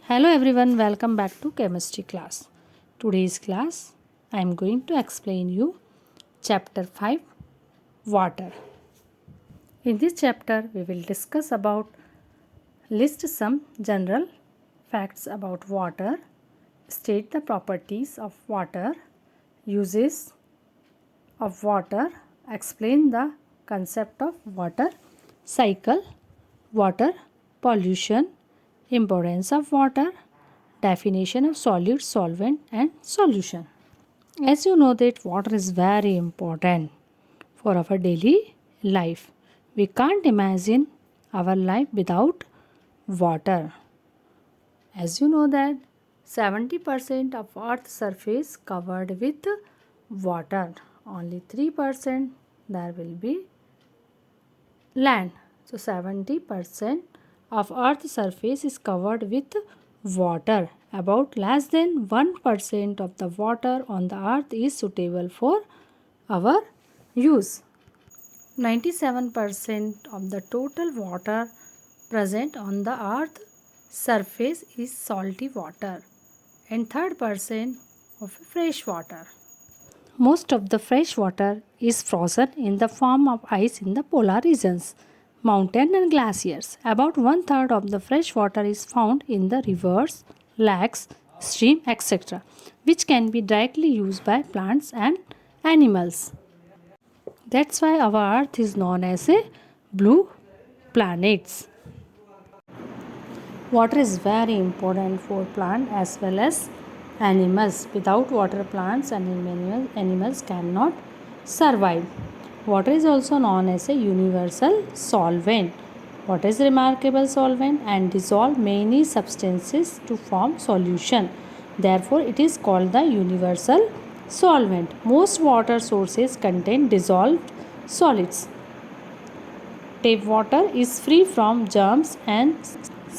Hello everyone, welcome back to chemistry class. Today's class I am going to explain you chapter 5 water. In this chapter we will discuss about list some general facts about water, state the properties of water, uses of water, explain the concept of water cycle, water pollution, importance of water, definition of solid, solvent and solution. As you know that water is very important for our daily life. We can't imagine our life without water. As you know that 70% of earth's surface covered with water. Only 3% there will be land. So 70% of earth's surface is covered with water. About less than 1% of the water on the earth is suitable for our use. 97% of the total water present on the earth surface is salty water and 3% of fresh water. Most of the fresh water is frozen in the form of ice in the polar regions, mountains and glaciers. About 1/3 of the fresh water is found in the rivers, lakes, streams, etc., which can be directly used by plants and animals. That's why our earth is known as a blue planet. Water is very important for plants as well as animals. Without water, plants and animals cannot survive. Water is also known as a universal solvent. Water is a remarkable solvent and dissolve many substances to form solution. Therefore, it is called the universal solvent. Most water sources contain dissolved solids. Tap water is free from germs and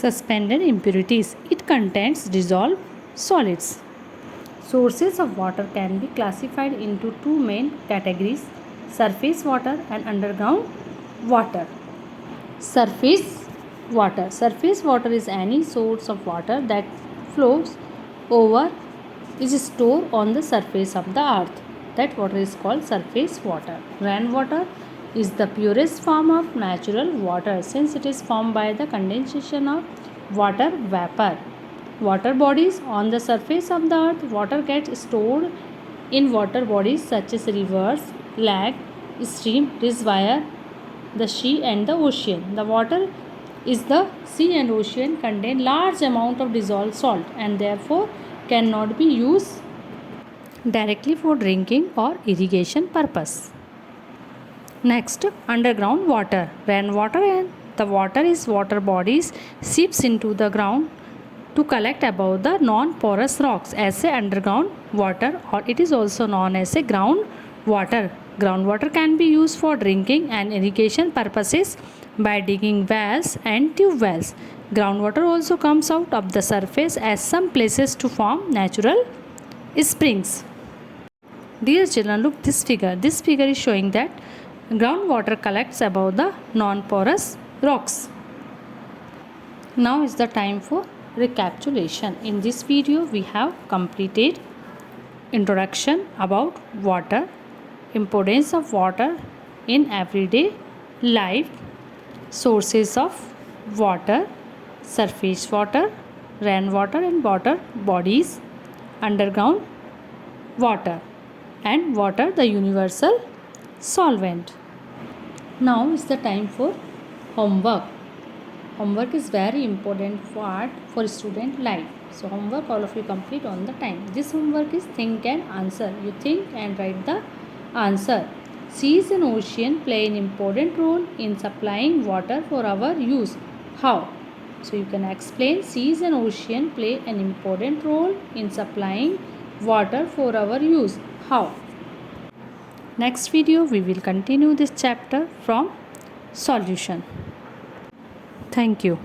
suspended impurities. It contains dissolved solids. Sources of water can be classified into two main categories: surface water and underground water. Surface water. Surface water is any source of water that flows over, is stored on the surface of the earth. That water is called surface water. Rainwater is the purest form of natural water since it is formed by the condensation of water vapor. Water bodies on the surface of the earth. Water gets stored in water bodies such as rivers, lake, stream, reservoir, the sea and the ocean. The water is the sea and ocean contain large amount of dissolved salt and therefore cannot be used directly for drinking or irrigation purpose. Next, underground water. Rainwater and the water is water bodies seeps into the ground to collect above the non-porous rocks as a underground water, or it is also known as a groundwater. Groundwater can be used for drinking and irrigation purposes by digging wells and tube wells. Groundwater also comes out of the surface at some places to form natural springs. Dear children, look this figure. This figure is showing that groundwater collects above the non-porous rocks. Now is the time for recapitulation. In this video we have completed introduction about water, importance of water in everyday life, sources of water, surface water, rainwater and water bodies, underground water, and water the universal solvent. Now is the time for homework. Homework is very important for student life. So homework all of you complete on the time. This homework is think and answer. You think and write the answer. Seas and ocean play an important role in supplying water for our use. How? So you can explain seas and ocean play an important role in supplying water for our use. How? Next video we will continue this chapter from solution. Thank you.